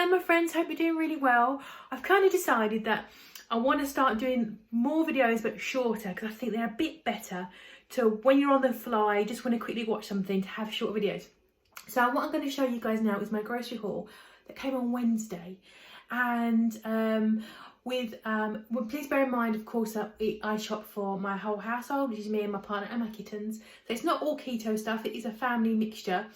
Hi my friends, hope you're doing really well. I've kind of decided that I want to start doing more videos but shorter because I think they're a bit better to when you're on the fly, just want to quickly watch something, to have short videos. So what I'm going to show you guys now is my grocery haul that came on Wednesday. And well, please bear in mind, of course, that I shop for my whole household, which is me and my partner and my kittens. So it's not all keto stuff, it is a family mixture.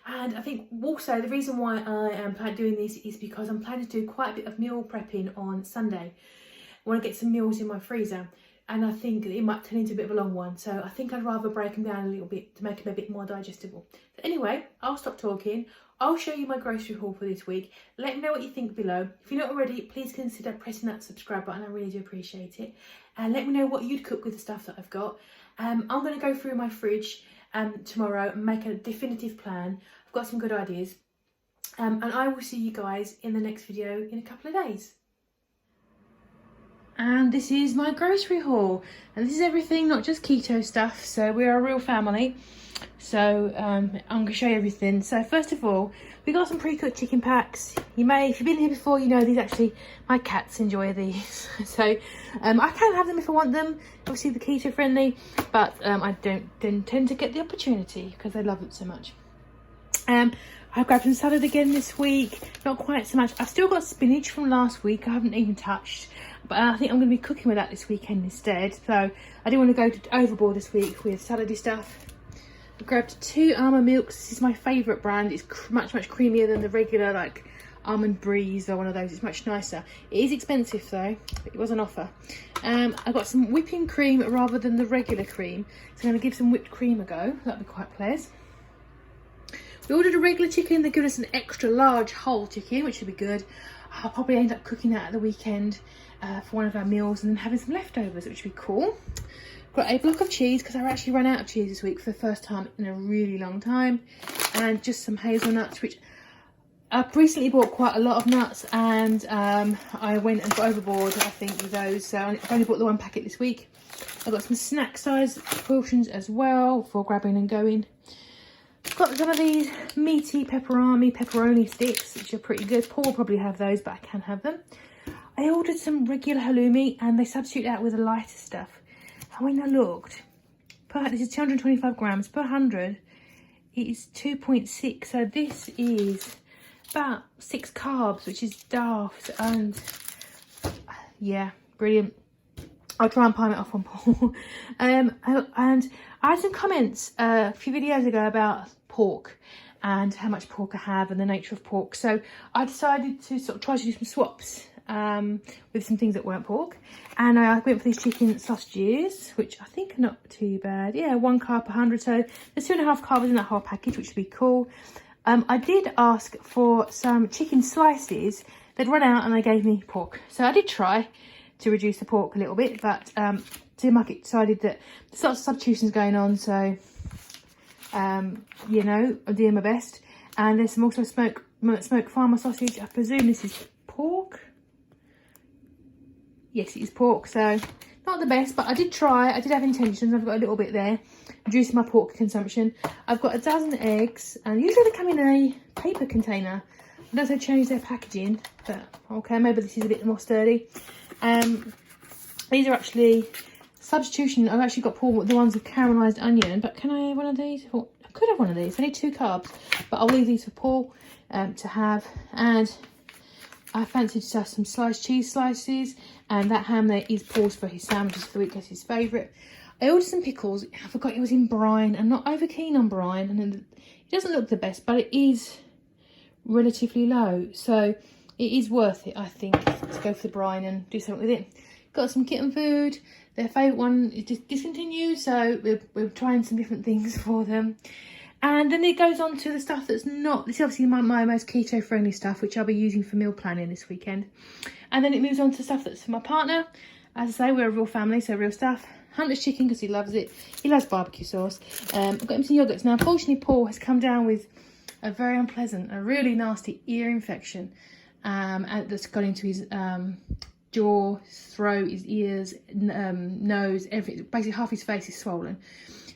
And I think also the reason why I am doing this is because I'm planning to do quite a bit of meal prepping on Sunday. I want to get some meals in my freezer, and I think it might turn into a bit of a long one. So I think I'd rather break them down a little bit to make them a bit more digestible. So anyway, I'll stop talking. I'll show you my grocery haul for this week. Let me know what you think below. If you're not already, please consider pressing that subscribe button. I really do appreciate it. And let me know what you'd cook with the stuff that I've got. I'm going to go through my fridge tomorrow and make a definitive plan. I've got some good ideas. And I will see you guys in the next video in a couple of days. And this is my grocery haul. And this is everything, not just keto stuff. So we're a real family. So I'm going to show you everything. So first of all, we got some pre-cooked chicken packs. You may, if you've been here before, you know these actually, my cats enjoy these. So I can have them if I want them. Obviously the keto friendly, but I don't tend to get the opportunity because they love it so much. I've grabbed some salad again this week. Not quite so much. I've still got spinach from last week. I haven't even touched. But I think I'm going to be cooking with that this weekend instead. So I didn't want to go overboard this week with salady stuff. I grabbed 2 almond milks. This is my favourite brand. It's much creamier than the regular like almond breeze or one of those. It's much nicer. It is expensive though, but it was an offer. I got some whipping cream rather than the regular cream. So I'm going to give some whipped cream a go. That'll be quite pleasant. We ordered a regular chicken. They give us an extra large whole chicken, which should be good. I'll probably end up cooking that at the weekend for one of our meals and then having some leftovers, which would be cool. Got a block of cheese because I actually ran out of cheese this week for the first time in a really long time. And just some hazelnuts, which I've recently bought quite a lot of nuts, and I went and got overboard, I think, with those. So I've only bought the 1 packet this week. I've got some snack size portions as well for grabbing and going. Got some of these meaty pepperoni sticks, which are pretty good. Paul will probably have those, but I can have them. I ordered some regular halloumi and they substitute that with the lighter stuff. And when I looked, this is 225 grams per 100. It is 2.6. So this is about 6 carbs, which is daft. And yeah, brilliant. I'll try and palm it off on Paul. And I had some comments a few videos ago about pork and how much pork I have and the nature of pork. So I decided to sort of try to do some swaps with some things that weren't pork. And I went for these chicken sausages, which I think are not too bad. Yeah, 1 carb per 100. So there's 2.5 carbs in that whole package, which would be cool. I did ask for some chicken slices. They'd run out and they gave me pork. So I did try to reduce the pork a little bit, but Market decided that there's lots of substitutions going on, so you know, I'm doing my best. And there's some also smoked farmer sausage. I presume this is pork. Yes, it is pork, so not the best, but I did try. I did have intentions. I've got a little bit there, reducing my pork consumption. I've got a dozen eggs, and usually they come in a paper container. I don't know if they changed their packaging, but okay, maybe this is a bit more sturdy. These are actually substitution. I've actually got Paul the ones with caramelised onion, but can I have one of these? Oh, I could have one of these. I need 2 carbs, but I'll leave these for Paul to have. And I fancied to have some sliced cheese slices, and that ham there is Paul's for his sandwiches for the week. That's his favourite. I ordered some pickles. I forgot it was in brine. I'm not over keen on brine, and it doesn't look the best, but it is relatively low, so it is worth it, I think, to go for the brine and do something with it. Got some kitten food. Their favourite one is just discontinued, so we're trying some different things for them. And then it goes on to the stuff that's not, this is obviously my most keto friendly stuff, which I'll be using for meal planning this weekend. And then it moves on to stuff that's for my partner. As I say, we're a real family, so real stuff. Hunter's chicken because he loves it. He loves barbecue sauce. I've got him some yogurts. Now, unfortunately, Paul has come down with a very unpleasant, a really nasty ear infection that's got into his jaw, throat, his ears, nose, everything. Basically half his face is swollen.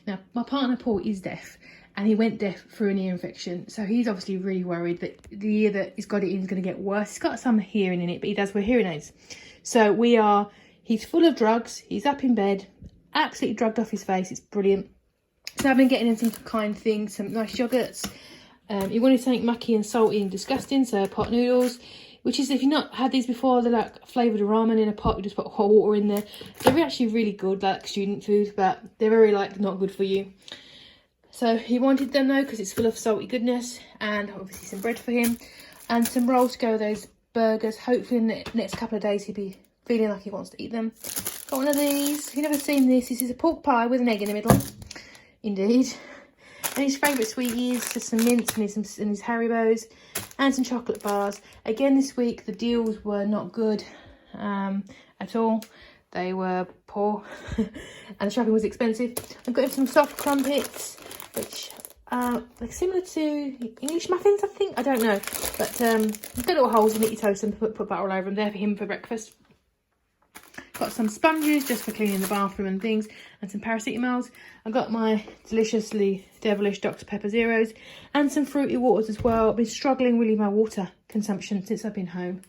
Now, my partner Paul is deaf, and he went deaf through an ear infection. So he's obviously really worried that the ear that he's got it in is going to get worse. He's got some hearing in it, but he does wear hearing aids. So he's full of drugs. He's up in bed, absolutely drugged off his face. It's brilliant. So I've been getting him some kind things, some nice yogurts. He wanted something mucky and salty and disgusting, so pot noodles, which is, if you've not had these before, they're like flavoured ramen in a pot. You just put hot water in there. They're actually really good, like student food, but they're very not good for you. So he wanted them though, because it's full of salty goodness, and obviously some bread for him, and some rolls to go with those burgers. Hopefully in the next couple of days he'll be feeling like he wants to eat them. Got one of these. If you've never seen this is a pork pie with an egg in the middle. Indeed. And his favourite sweetie is just some mints and his Haribos and some chocolate bars. Again this week the deals were not good at all. They were poor and the shopping was expensive. I've got him some soft crumpets, which are similar to English muffins, I think. I don't know. But you've got little holes in it, you toast them, put butter all over them. There for him for breakfast. Got some sponges just for cleaning the bathroom and things, and some paracetamols. I got my deliciously devilish Dr Pepper Zeros and some fruity waters as well. I've been struggling really with my water consumption since I've been home.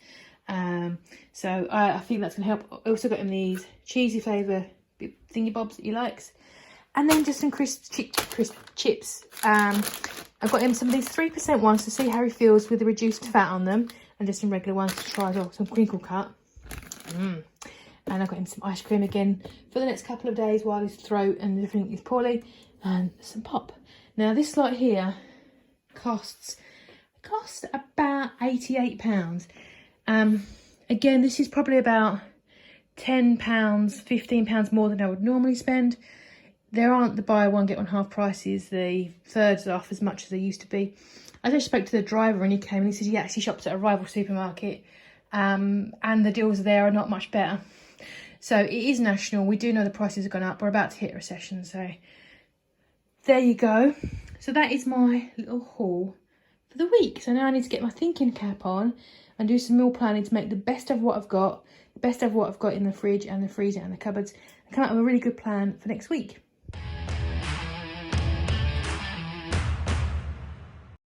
So I think that's going to help. I also got him these cheesy flavour thingy bobs that he likes. And then just some crisp chips. I've got him some of these 3% ones to see how he feels with the reduced fat on them. And just some regular ones to try as well. Some crinkle cut. And I've got him some ice cream again for the next couple of days while his throat and everything is poorly. And some pop. Now this lot here cost about £88. Again, this is probably about £10, £15 more than I would normally spend. There aren't the buy one get one half prices, the thirds off as much as they used to be. I just spoke to the driver and he came and he said he actually shops at a rival supermarket, and the deals there are not much better. So it is national. We do know the prices have gone up. We're about to hit a recession, so there you go. So that is my little haul for the week. So now I need to get my thinking cap on and do some meal planning to make the best of what I've got, in the fridge and the freezer and the cupboards, and come up with a really good plan for next week.